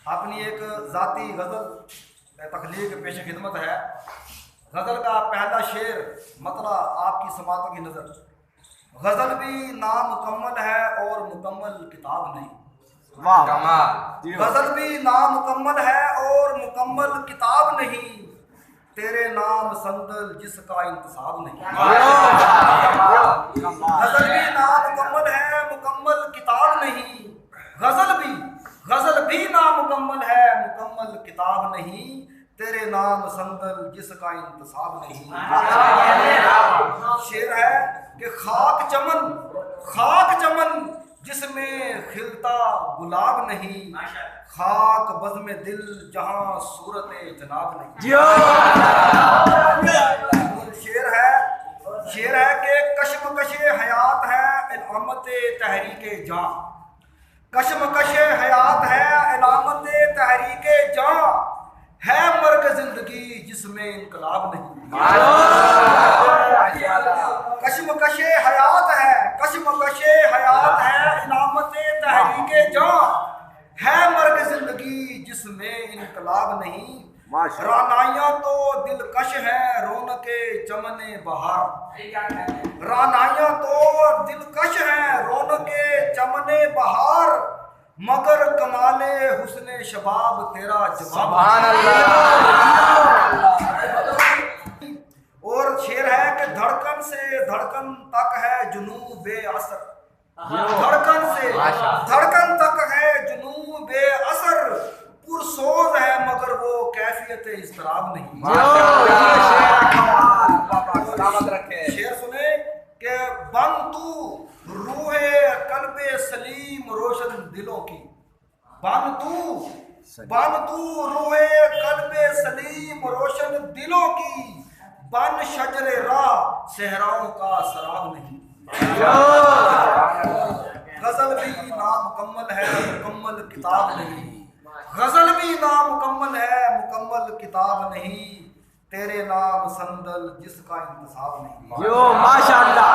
اپنی ایک ذاتی غزل تخلیق پیش خدمت ہے۔ غزل کا پہلا شعر مطلع آپ کی سماعتوں کی نظر۔ غزل بھی نامکمل ہے اور مکمل کتاب نہیں۔ غزل بھی نامکمل ہے اور مکمل کتاب نہیں، تیرے نام صندل جس کا انتصاب نہیں۔ غزل بھی نامکمل ہے مکمل کتاب نہیں، غزل بھی نامکمل ہے مکمل کتاب نہیں، تیرے نام صندل جس کا انتصاب نہیں۔ شعر ہے کہ خاک چمن جس میں کھلتا گلاب نہیں، خاک بزم دل جہاں صورت جناب نہیں۔ شعر ہے کہ کشمکش حیات ہے علامت تحریک جاں، کشمکش حیات ہے علامت تحریک جاں، ہے مرگ زندگی جس میں انقلاب نہیں۔ کشمکش حیات ہے علامت تحریک جاں، ہے مرگ زندگی جس میں انقلاب نہیں۔ رعنائیاں تو دلکش ہیں رونق چمن بہار، رعنائیاں تو دلکش ہیں رونق چمن بہار، مگر کمال حسن شباب تیرا جواب۔ اور شعر ہے کہ دھڑکن سے دھڑکن تک ہے جنوں بے اثر، دھڑکن سے دھڑکن تک ہے جنوں بے اثر، پرسوز ہے مگر وہ کیفیت اضطراب نہیں۔ شعر سنے کہ بن تو روح قلب سلیم روشن دلوں کی، بن تو روح قلب سلیم روشن دلوں کی، بن شجر راہ صحراؤں کا سراب نہیں۔ غزل بھی نامکمل ہے مکمل کتاب نہیں، غزل بھی نامکمل ہے مکمل کتاب نہیں، تیرے نام صندل جس کا انتصاب نہیں۔ ماشاءاللہ۔